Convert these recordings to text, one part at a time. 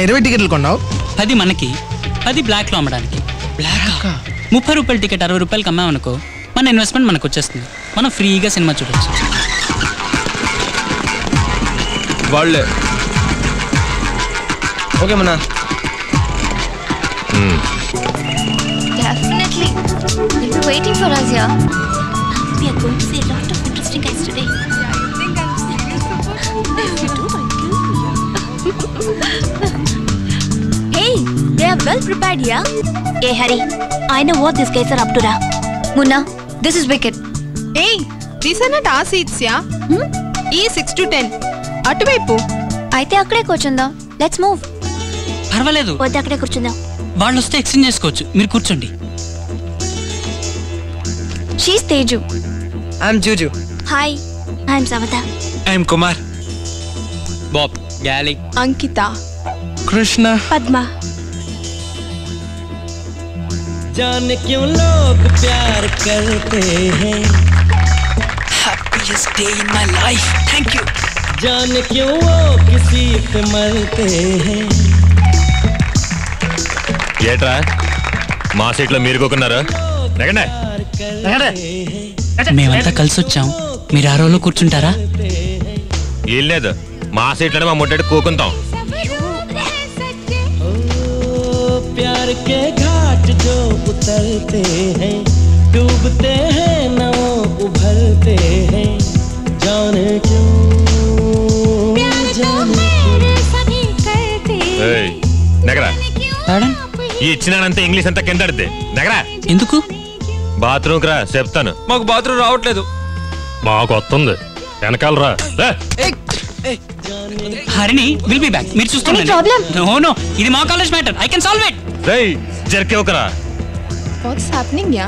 20 టికెట్లు కొన్నావు? 10 మనకి, 10 బ్లాక్లో అమ్మడానికి. 30 రూపాయల టికెట్ 60 రూపాయలకి అమ్మామనుకో మన ఇన్వెస్ట్మెంట్ మనకు వచ్చేస్తుంది. మనం ఫ్రీగా సినిమా చూడొచ్చు. వాళ్ళే okay Manna. Definitely. They'll be waiting for us here. We are going to see a lot of interesting guys today. Yeah, I think I'm serious about this. You do, Hey, they are well prepared here. Hey, Harry, I know what these guys are up to, Ra. Munna, this is wicked. Hey, these are not our seats, yeah? E 6 to 10. అటువైపు అయితే అక్కడే కూర్చుందాం. Let's move. పర్వాలేదు, వద్దు అక్కడే కూర్చుందాం. వాళ్ళు వస్తే ఎక్స్చేంజ్ చేసుకోవచ్చు. మీరు కూర్చోండి. She's Teju. I'm Juju. Hi, I'm Samata. I'm Kumar. Bob, గ్యాలీ, అంకిత, కృష్ణ, పద్మ. जाने क्यों लोग प्यार करते हैं, happiest day in my life. Thank you. जाने क्यों वो किसी पे मरते हैं. ఏట్రా మా సీట్లో మీరు కూకున్నారా? మేమంతా కలిసి వచ్చాం. మీరు ఆ రోజులో కూర్చుంటారా? ఏం లేదు, మా సీట్లోనే మా ముట్టడి కూకుంటాం. प्यार के घाट जो उतरते हैं, डूबते हैं न वो उभरते हैं. जाने क्यों నగరా ఈ ఇచ్చినానంతా ఇంగ్లీష్ అంతా కింద నగరా. ఎందుకు? బాత్రూమ్ రా చెప్తాను. మాకు బాత్రూమ్ రావట్లేదు. మాకు వస్తుంది, వెనకాల రా. Harini will be back. మీరు చూస్తున్నారు. నో నో, ఇది మా college matter. I can solve it. రేయ్ జర్కే ఒకరా. వాట్స్ హ్యాపెనింగ్ యా?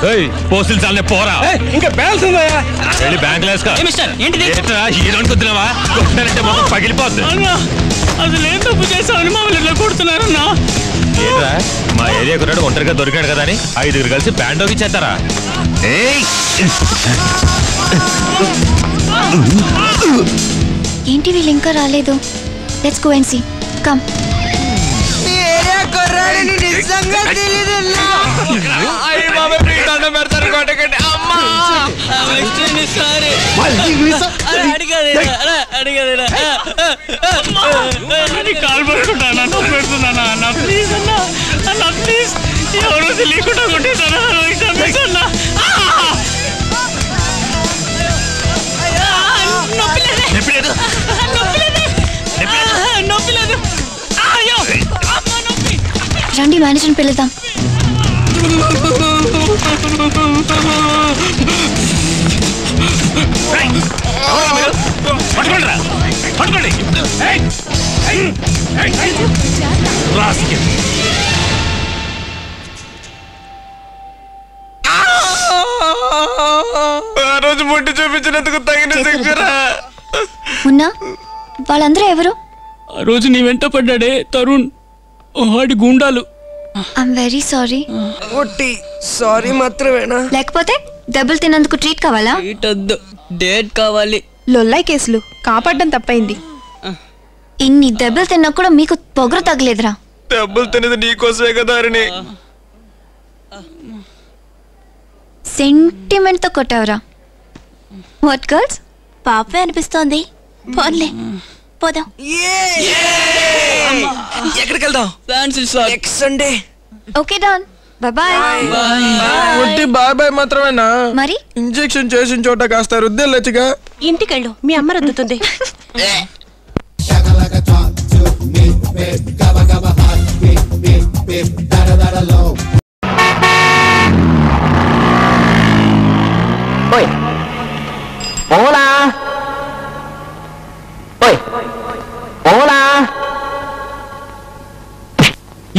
రేయ్ పోస్టులు చాలనే పోరా. ఇంకా బ్యాలెన్స్ ఉందా? వెళ్ళి బ్యాంక్ లేస్కా. ఏ మిస్టర్, ఏంటిది? ఏట్రా హీరోని కుద్దినావా? కొట్టారంటే మొహం పగిలిపోద్ది. అసలు ఏం తప్పు చేసావని మమ్మల్ని ఇట్లా కొడుతున్నారన్నా? ఏంట్రా మా ఏరియా కుర్రాడు ఒంటరిగా దొరికాడు కదా అని 5 కలిసి బ్యాండ్ ఓకి చేస్తారా? ఏంటి వీళ్ళు ఇంకా రాలేదు? Let's go and see. Come. Call పడుకుంటానా? పెడుతున్నానా? ప్లీజ్ అన్నా, అన్నా ప్లీజ్, ఎవరో తెలియకుండా కొట్టేసానా? క్షమించన్నా. నొప్పి లేదు. రండి మేనేజర్ని పిలుద్దాం. ఆ రోజు ముట్టి చూపించినందుకు తగిన శిక్షరా. ఉన్నా వాళ్ళందరూ ఎవరు? ఆ రోజు నీ వెంట పడ్డాడే తరుణ్, వాడి గుండాలు. I'm very sorry. ఒట్టి సారీ మాత్రమేనా? లేకపోతే దెబ్బలు తిన్నందుకు ట్రీట్ కావాలా? డేట్ కావాలి. లొల్లాయి కేసులు కాపాడడం తప్పైంది. ఇన్ని దెబ్బలు తిన్నా కూడా మీకు పొగరు తగలేదురా? దెబ్బలు తినేది నీకోసమే కదా అరిని. సెంటిమెంట్ తో కొట్టావురా. వాట్ గర్ల్స్, పాపే అనిపిస్తోంది. పోన్లే పోదాం. ఎక్కడికి వెళ్దాం? Next Sunday. Okay Don, bye bye. ఒట్టి బాయ్ బాయ్ మాత్రమేనా? మరి ఇంజెక్షన్ చేసిన చోట కాస్త రుద్దెళ్ళొచ్చుగా. ఇంటికెళ్ళు, మీ అమ్మ రుద్దుతుంది.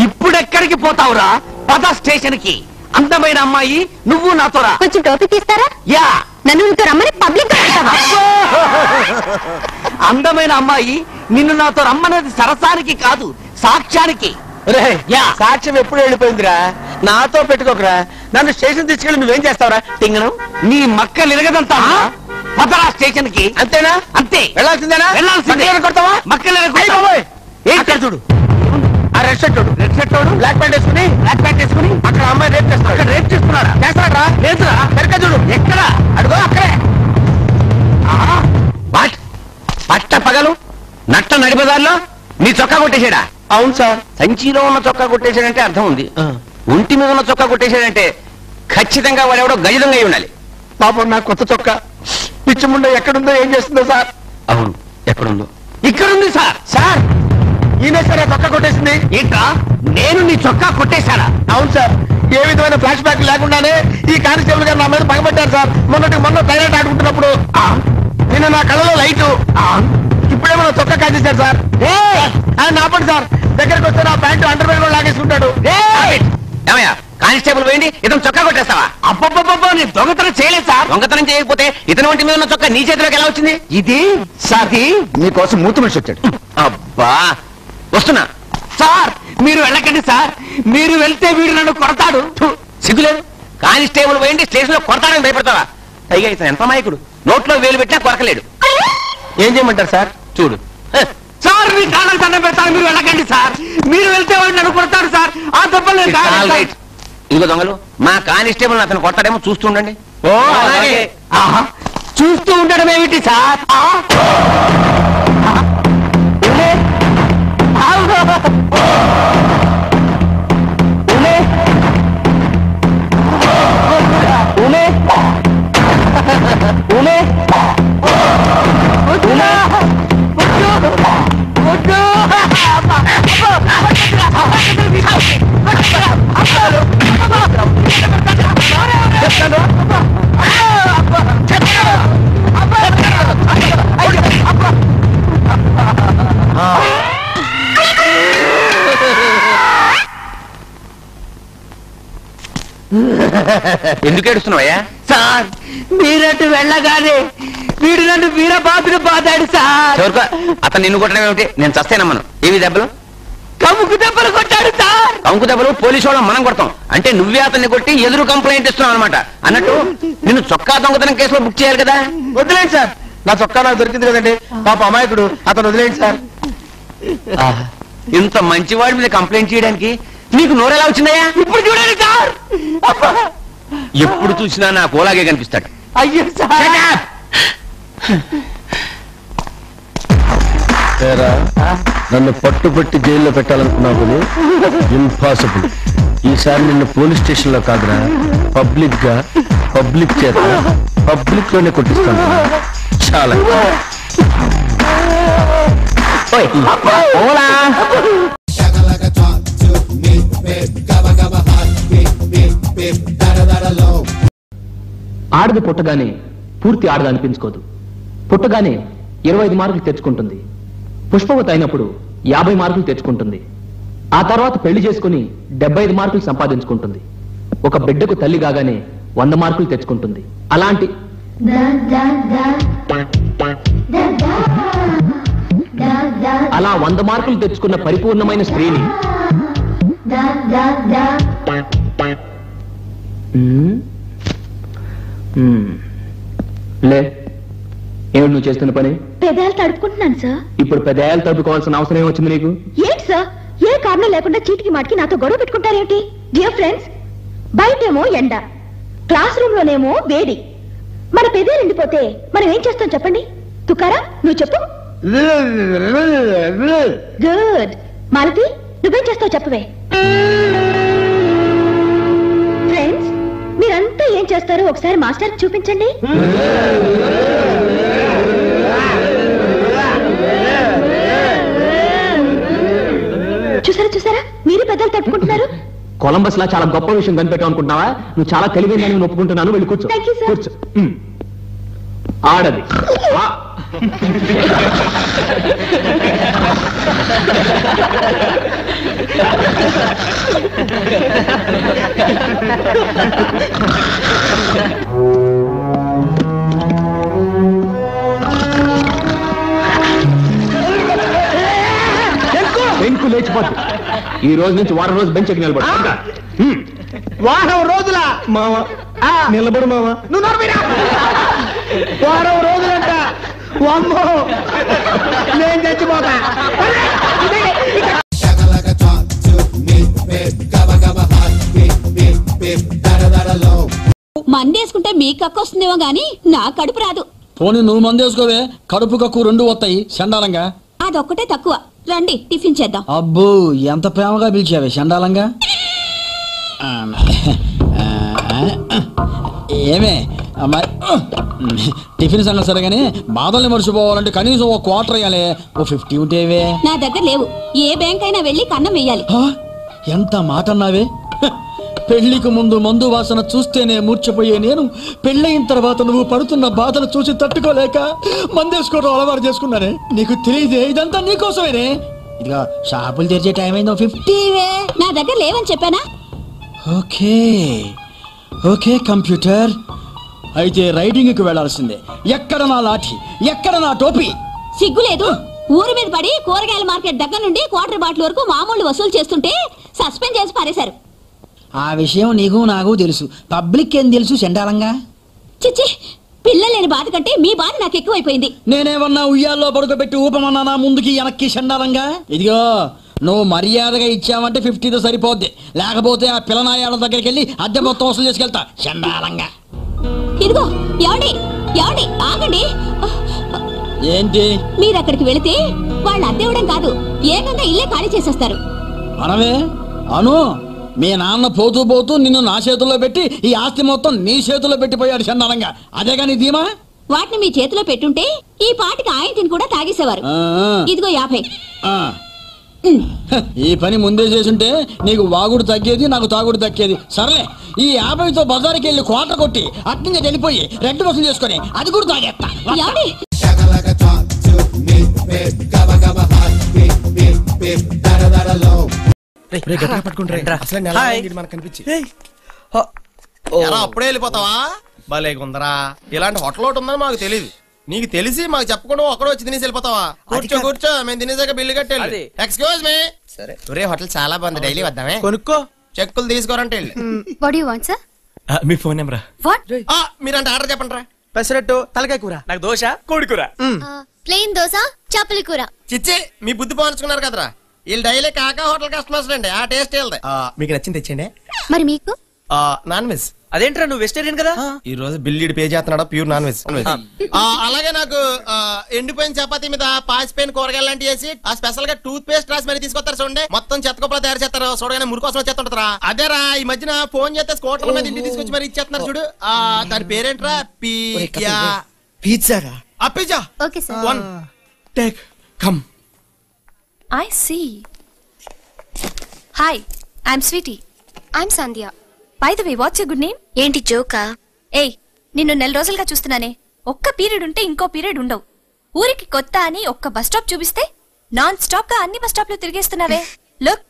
ఇప్పుడెక్కడికి పోతావురా? పద స్టేషన్ కి. అందమైన అమ్మాయి నువ్వు నాతో రా. కొంచెం టోపీ తీస్తారా? యా. నన్ను నీతో రమ్మని పబ్లిక్ అందమైన అమ్మాయి నిన్ను నాతో రమ్మన్నది సరసానికి కాదు, సాక్ష్యానికి. సాక్ష్యం ఎప్పుడు వెళ్ళిపోయిందిరా? నాతో పెట్టుకోకరా. నన్ను స్టేషన్ తీసుకెళ్ళి నువ్వేం చేస్తావురా? తింగను నీ మక్కలు ఇరగదంతా. పదరా స్టేషన్ కి. అంతేనా? అంతే. వెళ్ళాల్సిందేనా? వెళ్ళాల్సిందే. కొడతావా? మక్కలు ఏంటి చూడు, రెడ్ షర్ట్ బ్లాక్ ప్యాంట్ వేసుకుని అక్కడ అమ్మాయి రేప్ చేస్తాడు. రేప్ చేస్తున్నాడా? చేస్తాడా? లేదురా. సరిగ్గా చూడు. ఎక్కడ? అడుగో అక్కడే. పట్ట పగలు నట్ట నడిపదారిలో నీ చొక్కా కొట్టేశాడా? అవును సార్. సంచిలో ఉన్న చొక్కా కొట్టేశాడంటే అర్థం ఉంది. ఒంటి మీద ఉన్న చొక్కా కొట్టేశాడంటే ఖచ్చితంగా వాడెవడో గజదంగా అయి ఉండాలి. పాపం నా కొత్త చొక్కా పిచ్చిముండ ఎక్కడుందో ఏం చేస్తుందో సార్. అవును, ఎక్కడుందో? ఇక్కడుంది సార్. సార్ ఈయనే సార్ చొక్కా కొట్టేసింది. ఏంటా? నేను నీ చొక్కా కొట్టేశానా? అవును సార్. ఏ విధమైన ఫ్లాష్ బ్యాక్ లేకుండానే ఈ కానిస్టేబుల్ గారు నా మీద పగబట్టారు సార్. మొన్న టైలెట్ ఆడుకుంటున్నప్పుడు నిన్న నా కళ్ళలో లైటు, ఇప్పుడేమో నా చొక్కా కాజేశారు సార్. ఆయన ఆపండి సార్. దగ్గరకు వస్తే నా ప్యాంటు అండర్వేర్ కూడా లాగేసుకుంటాడు. ఏమయ్యా కానిస్టేబుల్ పోయింది, ఇతను చొక్కా కొట్టేస్తావా? అబ్బబ్బబ్బో, నేను దొంగతనం చేయలేదు సార్. దొంగతనం చేయకపోతే ఇతని ఒంటి మీద ఉన్న చొక్కా నీ చేతిలోకి ఎలా వచ్చింది? ఇది సార్ మీకోసం మూతి మనిషి వచ్చాడు. అబ్బా వస్తున్నా సార్. మీరు వెళ్ళకండి సార్. మీరు వెళ్తే వీడు నన్ను కొడతాడు. సిగ్గులేదు. కానిస్టేబుల్ పోయింది స్టేషన్ లో కొడతాడని భయపడతావా? పైగా ఇతను ఎంత మాయకుడు, నోట్లో వేలు పెట్టినా కొరకలేడు. ఏం చేయమంటారు సార్? చూడు సార్, మీ కాళ్ళకి దండం పెడతాను. మీరు వెళ్ళకండి సార్. మీరు వెళ్తే వాడు నన్ను కొడతాడు సార్. ఆ దెబ్బలు ఇదిగో దొంగలు, మా కానిస్టేబుల్ అతను కొట్టడేమో చూస్తూ ఉండండి. ఓ అలాగే. చూస్తూ ఉండడం ఏమిటి సార్? ఎందుకు ఏడుస్తున్నావయ్యా? సార్ మీరట్టు వెళ్ళగానే వీడు నన్ను వీరబాబుని బాధాడు సార్. అతను నిన్ను కొట్టడం ఏమిటి? నేను చస్తేనమ్మను. ఏవి దెబ్బలు? కముకు దెబ్బలు కొట్టాడు సార్. కముకు దెబ్బలు పోలీసు వాళ్ళం మనం కొడతాం అంటే నువ్వే అతన్ని కొట్టి ఎదురు కంప్లైంట్ ఇస్తున్నావు అనమాట. అన్నట్టు నిన్ను చొక్కా దొంగతనం కేసులో బుక్ చేయాలి కదా. వదిలేండి సార్. నా చొక్కా నాకు దొరికింది కదండి. పాప అమాయకుడు, అతను వదిలేండి సార్. ఇంత మంచివాడి మీద కంప్లైంట్ చేయడానికి నీకు నోరెలా వచ్చిందయ్యా? ఇప్పుడు చూడండి సార్. ఎప్పుడు చూసినా నాకు ఓలాగే కనిపిస్తాడు. అయ్యో సార్. నన్ను పట్టుబట్టి జైల్లో పెట్టాలనుకున్నావు. ఇంపాసిబుల్. ఈసారి నిన్ను పోలీస్ స్టేషన్ లో కాదురా, పబ్లిక్ చేత పబ్లిక్ లోనే కొట్టిస్తాను. చాలా ఆడది పుట్టగానే పూర్తి ఆడది అనిపించుకోదు. పుట్టగానే 25 మార్కులు తెచ్చుకుంటుంది. పుష్పవతి అయినప్పుడు 50 మార్కులు తెచ్చుకుంటుంది. ఆ తర్వాత పెళ్లి చేసుకుని 75 మార్కులు సంపాదించుకుంటుంది. ఒక బిడ్డకు తల్లి కాగానే 100 మార్కులు తెచ్చుకుంటుంది. అలాంటి అలా 100 మార్కులు తెచ్చుకున్న పరిపూర్ణమైన స్త్రీని లే. ఏమిటి నువ్వు చేస్తున్న పని? పెదాలు తడుపుకుంటున్నాను సార్. ఇప్పుడు పెదాలు తడుపుకోవాల్సిన అవసరం ఏమొచ్చింది నీకు? ఏంటి సార్, ఏ కారణం లేకుండా చీటికి మాటికి నాతో గొడవ పెట్టుకుంటారేంటి? డియర్ ఫ్రెండ్స్, బయటేమో ఎండ, క్లాస్ రూమ్ లోనేమో వేడి. మన పెదాలు ఎండిపోతే మనం ఏం చేస్తాం చెప్పండి? తుకారా నువ్వు చెప్పు. గుడ్. మాలతి నువ్వేం చేస్తావు చెప్పవే. ఫ్రెండ్స్, మీరంతా ఏం చేస్తారో ఒకసారి మాస్టర్ చూపించండి. చూసారా మీరే పెద్దలు తట్టుకుంటున్నారు. కొలంబస్ లా చాలా గొప్ప విషయం కనిపెట్టావు అనుకుంటున్నావా? నువ్వు చాలా తెలివైందని ఒప్పుకుంటున్నాను. వెళ్ళి కూర్చో. కూర్చో. ఆడది బెంకు లేచిపోద్దు. ఈ రోజు నుంచి వారం రోజు బెంచ్ ఎక్కి నిలబడు. వారం రోజుల మావ నిలబడు మావ. నువ్వు వారం రోజులంట. అమ్మో నేను చచ్చిపోతా. మందేసుకుంటే మీ కక్కు వస్తుందేమో గాని నా కడుపు రాదు. పోనీ నువ్వు మంది వేసుకోవే, కడుపు కక్కు రెండు వస్తాయి చండాలంగా. అదొక్కటే తక్కువ. రండి టిఫిన్ చేద్దాం. అబ్బో ఎంత ప్రేమగా పిలిచావే చండాలంగా. ఏమే మరి టిఫిన్ సంగతి సరేగాని బాధల్ని మర్చిపోవాలంటే కనీసం ఒక క్వార్టర్ వేయాలి. ఓ 50 ఉంటేవే. నా దగ్గర లేవు. ఏ బ్యాంక్ అయినా వెళ్ళి కన్నం వెయ్యాలి. ఎంత మాట అన్నావే. పెళ్లికి ముందు మందు వాసన చూస్తేనే మూర్చపోయే నేను పెళ్ళయిన తర్వాత నువ్వు పడుతున్న బాధలు చూసి తట్టుకోలేక మందేసుకోవడం అలవాటు చేసుకున్నానే. నీకు తెలియదే ఇదంతా నీకోసమేనే. ఇదిగా షాపులు తెరిచే టైం అయిందో 50. నా దగ్గర లేవని చెప్పానా? ఓకే ఓకే కంప్యూటర్, అయితే రైడింగ్కి వెళ్లాల్సిందే. ఎక్కడ నా లాఠీ, ఎక్కడ నా టోపీ? సిగ్గులేదు. ఊరి మీద పడి కూరగాయల మార్కెట్ దగ్గర నుండి క్వార్టర్ బాటిల్ వరకు మామూలు వసూలు చేస్తుంటే సస్పెండ్ చేసి పారేశారు. ఆ విషయం నీకు నాకు తెలుసు, పబ్లిక్ ఏం తెలుసు చండాలంగా. చిచ్చి, పిల్లలు లేని బాధ కంటే మీ బాధ నాకు ఎక్కువైపోయింది. నేనేమన్నా ఉయ్యాల్లో పడుకోబెట్టి ఊపమన్నా ముందుకి వెనక్కి చండాలంగా. ఇదిగో నువ్వు మర్యాదగా ఇచ్చావంటే 50తో సరిపోద్ది, లేకపోతే ఆ పిల్లనాయాల దగ్గరికి వెళ్ళి అద్దె మొత్తం వసూలు చేసుకెళ్తా చండాలంగా. ఇదిగో ఏమండి ఏమండి ఆగండి. ఏంటి? మీరు అక్కడికి వెళితే వాళ్ళు అద్దె ఇవ్వడం కాదు, ఏకంగా ఇల్లే ఖాళీ చేసేస్తారు. అనవే అను, మీ నాన్న పోతూ పోతూ నిన్ను నా చేతుల్లో పెట్టి ఈ ఆస్తి మొత్తం నీ చేతుల్లో పెట్టిపోయాడు చండాలంగా. అదే కానీ ధీమా. వాటిని మీ చేతిలో పెట్టుంటే ఈ పాటికి ఆయన తిని కూడా తాగేసేవారు. ఇదిగో 50. ఈ పని ముందే చేసుంటే నీకు వాగుడు తగ్గేది, నాకు తాగుడు దక్కేది. సర్లే, ఈ 50తో బజారుకి వెళ్ళి కోట కొట్టి అట్నుంచి వెళ్ళిపోయి రెంట్ వసూలు చేసుకొని అది కూడా తాగేస్తా. అప్పుడే వెళ్ళిపోతావా? భలే ఉందరా. ఇలాంటి హోటల్ ఒకటి ఉందని మాకు తెలియదు. నీకు తెలిసి మాకు చెప్పకుండా ఒక్కడో వచ్చి తినేసి వెళ్ళిపోతావా? కూర్చో కూర్చో, మేము తినేసాక బిల్లు కట్టేది. Excuse me. సరే, ఒరే హోటల్ చాలా బాగుంది, డైలీ వద్దామే. కొనుక్కో, చెక్కులు తీసుకోరంటే వెళ్ళి. What do you want sir? Me phone number. What? మీరంటే ఆర్డర్ చెప్పండి రా. పెసరట్టు, తలకాయ కూర, నాకు దోశ, కోడి కూర. ప్లెయిన్ దోశ, చేపల కూర. చిచ్చి, మీ బుద్ధి పోల్చుకున్నారు కదరా. వీళ్ళు డైలీ కాకా హోటల్ కస్టమర్స్ అండి, ఆ టేస్ట్ వెళ్తాయి. మీకు నచ్చింది తెచ్చండి. మరి మీకు? Non veg. అదేంట్రా నువ్వు వెజిటేరియన్ కదా? ఈ రోజు బిల్లు పే చేస్తున్నాడు, ప్యూర్ నాన్ వెజ్. అలాగే నాకు ఎండిపోయిన చపాతీ మీద పాసిపోయిన కూరగాయలు లాంటివి వేసి ఆ స్పెషల్ గా టూత్ పేస్ట్ రాసి మరి తీసుకొస్తారు చూడండి. మొత్తం చెత్తకొప్పలు తయారు చేస్తారు, చూడగానే మురికి కోసం వచ్చేస్తుంటారా. అదేరా ఈ మధ్యన ఫోన్ చేస్తే స్కూటర్ మీద ఇంటికి తీసుకొచ్చి మరి ఇచ్చేస్తున్నారు చూడు. దాని పేరేంట్రా? Pizza. Pizza. Okay sir. One take come. I see. Hi, I'm Sweety. I'm Sandhya. By the way, what's your good name? ఏంటి జోకా? ఏయ్, నిన్ను నెల రోజులుగా చూస్తున్నానే. ఒక్క పీరియడ్ ఉంటే ఇంకో పీరియడ్ ఉండవు. ఊరికి కొత్త అని ఒక్క బస్ స్టాప్ చూపిస్తే నాన్ స్టాప్ గా అన్ని బస్ స్టాప్ లో తిరిగేస్తున్నావే. లుక్,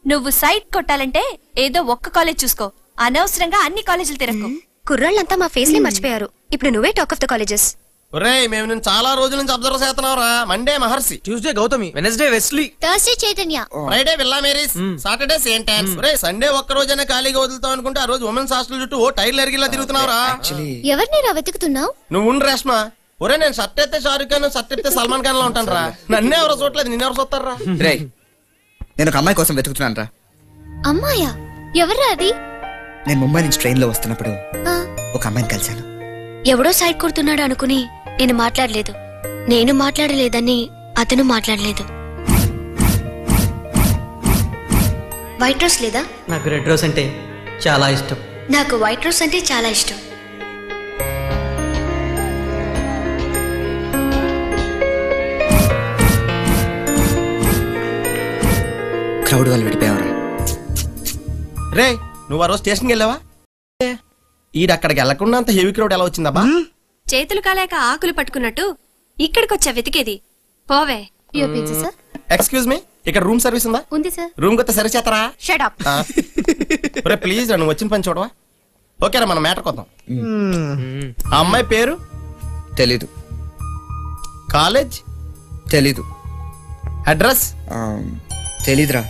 నువ్వు సైట్ కొట్టాలంటే ఏదో ఒక్క కాలేజ్ చూసుకో, అనవసరంగా అన్ని కాలేజీలు తిరగకు. కుర్రాళ్ళంతా మా ఫేస్ ని మర్చిపోయారు. ఇప్పుడు నువ్వే టాక్ ఆఫ్ ద కాలేజెస్. ఒరేయ్, మేము నేను చాలా రోజుల నుంచి అబ్జర్వ్ చేస్తున్నావురా. Monday Maharshi, Tuesday Gautami, Wednesday Wesley, Thursday Chaitanya, Friday Villa Marie's, Saturday Saint Ann's. ఒరేయ్, సండే ఒక్క రోజైనా ఖాళీగా వదులుతావు అనుకుంటే ఆ రోజు ఉమెన్స్ హాస్టల్ చుట్టూ ఓ టైర్లు ఎరిగిలా తిరుగుతున్నావురా. ఎవరిని రా వెతుకుతున్నావు? నువ్వు ఉండు రేష్మా. ఒరే, నేను షర్ట్ అయితే షారుఖ్ ఖాన్, షర్ట్ అయితే సల్మాన్ ఖాన్ లో ఉంటాను రా. నన్నే ఎవరో చూడలేదు, నిన్నెవరు చూస్తారా? నేను ఒక అమ్మాయి కోసం వెతుకుతున్నాను రా. అమ్మాయా? ఎవర్రా అది? నేను ముంబై నుంచి ట్రైన్ లో వస్తున్నప్పుడు ఒక అమ్మాయిని కలిశాను. ఎవడో సైడ్ కొడుతున్నాడు అనుకుని నేను మాట్లాడలేదు. నేను మాట్లాడలేదని అతను మాట్లాడలేదు. వైట్ రోజ్ లేదా? నాకు రెడ్ రోజ్ అంటే చాలా ఇష్టం. నాకు వైట్ రోజ్ అంటే చాలా ఇష్టం. క్రౌడ్ వాళ్ళు విడిపోయావరా? రే, నువ్వు ఆ రోజు స్టేషన్కి వెళ్ళావా? ఈడక్కడికి వెళ్లకుండా అంత హెవీ క్రౌడ్ ఎలా వచ్చిందబ్బా? చేతులు కాలేక ఆకులు పట్టుకున్నట్టు ఇక్కడికొచ్చా వెతికేది. పోవే. ఎక్స్క్యూజ్ మీ, ఇక్కడ రూమ్ సర్వీస్ ఉందా? ఉంది సార్. రూమ్ కొత్త సర్వీస్ చేస్తారా? Shut up. రే ప్లీజ్, నువ్వు వచ్చిన పని చూడవా? ఓకేరా, మనం మ్యాటర్ కొద్దాం. ఆ అమ్మాయి పేరు తెలీదు. కాలేజ్ తెలీదు. అడ్రస్ తెలీదురా.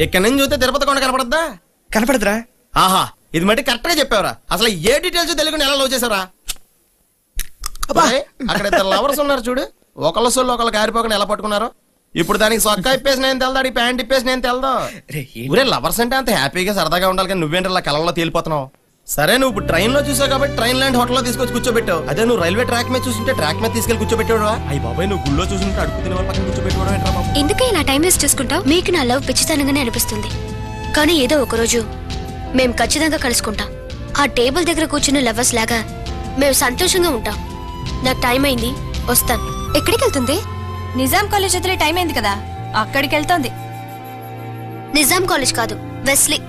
ఇక్కడ నుంచి చూస్తే తిరుపతి కొండ కనపడద్దా? కనపడదురా. ఆహా, ఇది మట్టి కరెక్ట్ గా చెప్పావురా. అసలు ఏ డీటెయిల్స్ తెలియకుండా ఎలా లవ్ చేసావురా? అక్కడ ఇద్దరు లవర్స్ ఉన్నారు చూడు, ఒకళ్ళ సొల్లు ఒకళ్ళు కారిపోకుండా ఎలా పట్టుకున్నారు. ఇప్పుడు దానికి సొక్క ఇప్పేసి నేను తెలదా, అడిగి ప్యాంట్ ఇప్పేసి నేను తెలదా. ఊరే లవర్స్ అంటే అంత హ్యాపీగా సరదాగా ఉండాలి కానీ నువ్వేంటి ఇలా కళ్ళలో తేలిపోతున్నావు. సరే నువ్వు ఇప్పుడు ట్రైన్ లో చూసావు కాబట్టి ట్రైన్ లాంటి హోటల్లో తీసుకొచ్చి కూర్చోబెట్టావు. అదే నువ్వు రైల్వే ట్రాక్ మీద చూస్తుంటే ట్రాక్ మీద తీసుకెళ్లి కూర్చోబెట్టాడు. అయ్యి బాబాయ్ నువ్వు గుళ్ళో చూస్తుంటే అడుగు తినే వాళ్ళ పక్కన కూర్చోబెట్టుకోవడం ఏంట్రా బాబు? ఎందుకే ఇలా టైం వేస్ట్ చేసుకుంటావు? మీకు నా లవ్ పిచ్చితనంగానే అనిపిస్తుంది, కానీ ఏదో ఒకరోజు మేము ఖచ్చితంగా కలుసుకుంటాం. ఆ టేబుల్ దగ్గర కూర్చున్న లవర్స్ లాగా మేము సంతోషంగా ఉంటాం. నాకు టైం అయింది, వస్తాను. ఎక్కడికి వెళ్తుంది? నిజాం కాలేజ్ వదిలే టైం అయింది కదా, అక్కడికి వెళ్తోంది. నిజాం కాలేజ్ కాదు, వెస్లీ.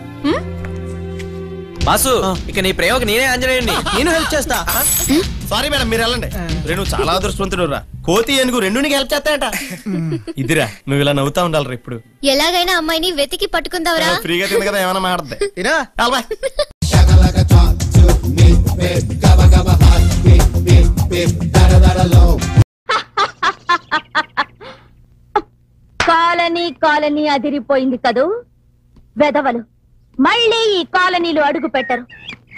బాసు ఇక నీ ప్రయోగం నేనే ఆంజనేయుడిని, నేను హెల్ప్ చేస్తా. సారీ మేడం మీరు వెళ్ళండి. నువ్వు చాలా అదృష్టవంతుడు రా. కోతి ఏనుగు రెండు నీకు హెల్ప్ చేస్తాయట. ఇదిరా నువ్వు ఇలా నవ్వుతా ఉండాలి ఇప్పుడు. ఎలాగైనా అమ్మాయిని వెతికి పట్టుకుందావరా. ఫ్రీగా తింది కదా ఏమైనా మాట్లాడద్దు. కాలనీ కాలనీ అదిరిపోయింది కదూ. వెధవలు మళ్ళీ ఈ కాలనీలో అడుగు పెట్టరు.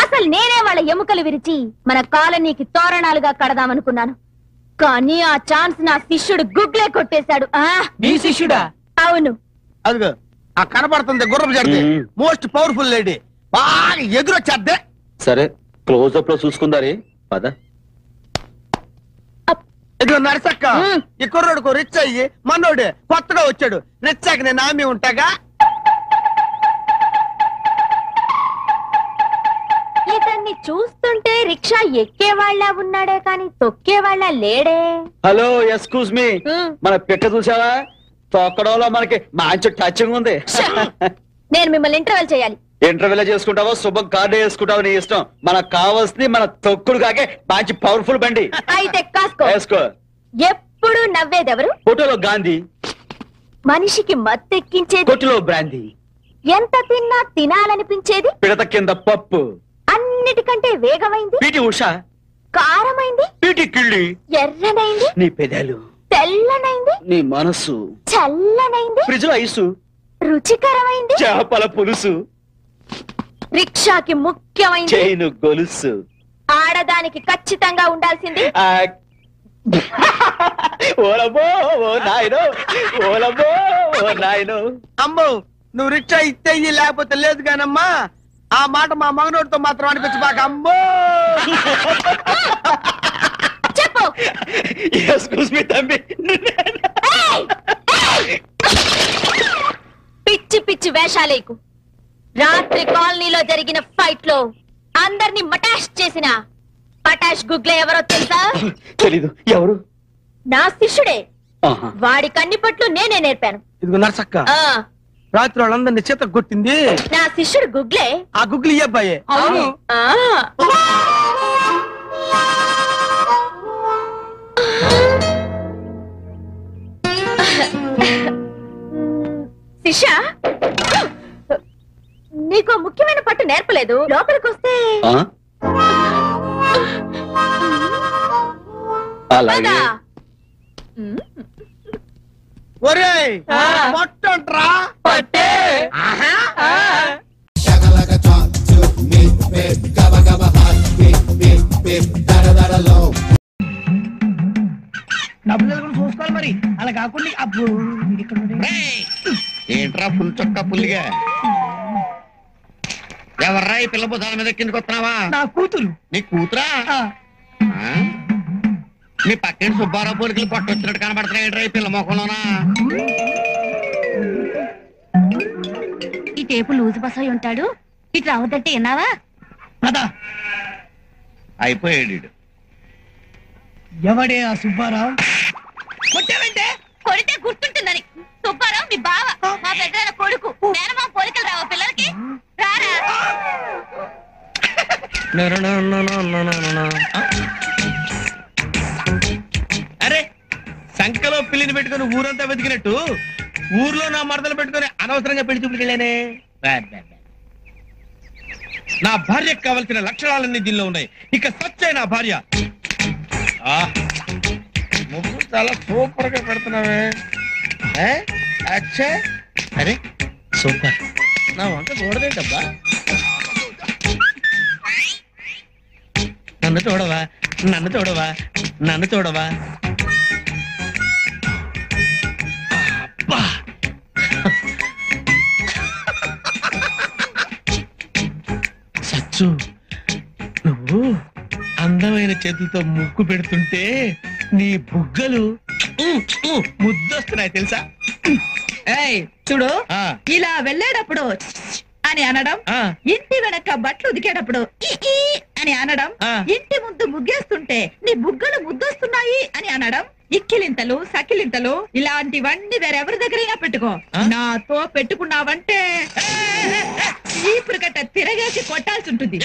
అసలు నేనే వాళ్ళ ఎముకలు విరిచి మన కాలనీకి తోరణాలుగా కడదామనుకున్నాను, కానీ ఆ ఛాన్స్ నా శిష్యుడు గుగ్లే కొట్టేశాడు. నీ శిష్యుడా? అవును. అదిగో ఆ కనపడుతుంది గుర్రపు జడితే మోస్ట్ పవర్ఫుల్ లేడీ, బాగా ఎదురొచ్చేద్దే. సరే క్లోజ్అప్ లో చూసుకుందారే పద. ఇదిగో నరసక్క, ఈ కుర్రోడుకు రిచ్ అయ్యి మనోడు కొత్తగా వచ్చాడు. రిచ్చాక నేను ఆమె ఉంటాగా. ఇతన్ని చూస్తుంటే రిక్షా ఎక్కేవాళ్ళ ఉన్నాడే కానీ తొక్కేవాళ్ళ లేడే. హలో ఎక్స్క్యూజ్ మీ, మన పిక్క చూసావా? తొక్కడంలో మనకి మంచి టచింగ్ ఉంది. నేను మిమ్మల్ని ఇంటర్వెల్ చేయాలి. ఇంటర్వ్యూలో చేసుకుంటావో శుభం కార్డు వేసుకుంటావో నీ ఇష్టం. మనకు కావాల్సింది మన తొక్కుడు కాకే మంచి పవర్ఫుల్ బండి. అయితే కాసుకో. వేసుకో. ఎప్పుడు నవ్వేదెవరు? ఫోటోలో గాంధీ, మనిషికి మత్తెక్కించేది కొట్టులో బ్రాందీ, ఎంత తిన్నా తినాలనిపించేది పిడత కింద పప్పు, అన్నిటికంటే వేగమైంది పీటి ఉష, కారమైంది పీటి కిళ్ళి, ఎర్రనైంది నీ పెదాలు, తెల్లనైంది నీ మనసు, చల్లనైంది ఫ్రిడ్జ్ లో ఐసు, రుచికరమైంది చేపల పులుసు, రిక్షాకి ముఖ్యమైంది చైను గొలుసు, ఆడదానికి ఖచ్చితంగా ఉండాల్సింది ఓలబో ఓ నాయనో, ఓలబో ఓ నాయనో. అమ్మో నువ్వు రిక్షా ఇస్తే లేకపోతే లేదు కానమ్మా. ఆ మాట మా మగనోడితో మాత్రం అనిపించబాక. అమ్మో చెప్పు. ఎక్స్క్యూజ్ మీ తంబి. పిచ్చి పిచ్చి వేషాలేకు. రాత్రి కాలనీలో జరిగిన ఫైట్ లో అందరినీ మటాష్ చేసిన పటాష్ గుగ్లే ఎవరో తెలుసా? తెలీదు. ఎవరు? నా శిష్యుడే. వాడి కన్నిపట్లు నేనే నేర్పాను. ఇదిగో నరసక్క, రాత్రి వాళ్ళందరినీ చేత కొట్టింది నా శిష్యుడు గుగ్లే. ఆ గుగ్లీ అబ్బాయే. అవును. శిష్య, నీకు ముఖ్యమైన పట్టు నేర్పలేదు. లోపలికి వస్తే అలాగే. ఒరేయ్ పట్టంట్రా పట్టే. చూసుకోవాలి మరి, అలా కాకుండా ఏంట్రా పుల్ చొక్క పుల్లిగా? ఎవర్రా ఈ పిల్ల బుధాల మీద కిందకి వస్తున్నావా? నా కూతురు. నీ కూతురా? నీ పక్కన సుబ్బారావు పోలికలు కొట్టొచ్చినట్టు కనబడుతున్నాయి ఈ పిల్ల మొఖంలోనా? ఈ టేపు లూజు బసై ఉంటాడు, ఇటు రావద్దంటే విన్నావా? అయిపోయాడు. ఎవడే ఆ సుబ్బారావు? కొడితే గుర్తుంటుందని. సుబ్బారావు మీ బావ, మా పెద్ద కొడుకు. నేను మా పోలికలు రావా పిల్లలకి? రారా. అరే సంకలో పిల్లిని పెట్టుకుని ఊరంతా వెతికినట్టు ఊర్లో నా మరదలు పెట్టుకుని అనవసరంగా పెళ్లి చూపుకెళ్ళానే. నా భార్యకు కావలసిన లక్షణాలన్నీ దీనిలో ఉన్నాయి. ఇక సచ్చే నా భార్య. ముగ్గు చాలా సూపర్ గా పెడుతున్నావే. అచ్చా అరే సూపర్. నా వంక చూడదేంటబ్బా? నన్ను చూడవా, నన్ను చూడవా, నన్ను చూడవా. సచ్చు అందమైన చేతులతో ముగ్గు పెడుతుంటే నీ బుగ్గలు ముద్దొస్తున్నాయి తెలుసా? ఏయ్ చూడు, ఇలా వెళ్ళేటప్పుడు అని అనడం, ఇంటి వెనక బట్టలు ఉదికేటప్పుడు ఈ అని అనడం, ఇంటి ముందు ముగ్గేస్తుంటే నీ బుగ్గలు ముద్దొస్తున్నాయి అని అనడం, ఇక్కిలింతలు సకిలింతలు ఇలాంటివన్నీ వేరెవరి దగ్గరైనా పెట్టుకో. నాతో పెట్టుకున్నావంటే చీపురు కట్ట తిరగేసి కొట్టాల్సి ఉంటుంది.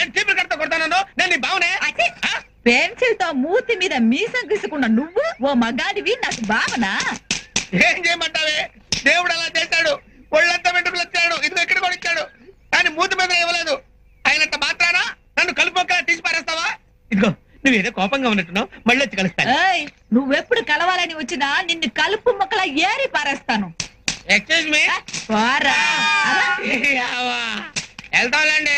పెన్సిల్ తో మూతి మీద మీసం గీసుకున్న నువ్వు ఓ మగాడివి నాకు భావన. ఏం చేయమంటావే? దేవుడు అలా చేశాడు, ఒళ్ళంతా వెంట్రుకలు వచ్చాడు, ఇది ఎక్కడ కూడా ఇచ్చాడు, కానీ మూతి మీద ఇవ్వలేదు. అయినంత మాత్రానా నన్ను కలుపుకోక తీసి పారేస్తావా? ఇదిగో నువ్వేదో కోపంగా ఉన్నట్టున్నావు, మళ్ళీ వచ్చి కలుస్తాను. నువ్వెప్పుడు కలవాలని వచ్చినా నిన్ను కలుపు మొక్కల ఏరి పారేస్తాను. Excuse me, వెళ్తాంలేండి.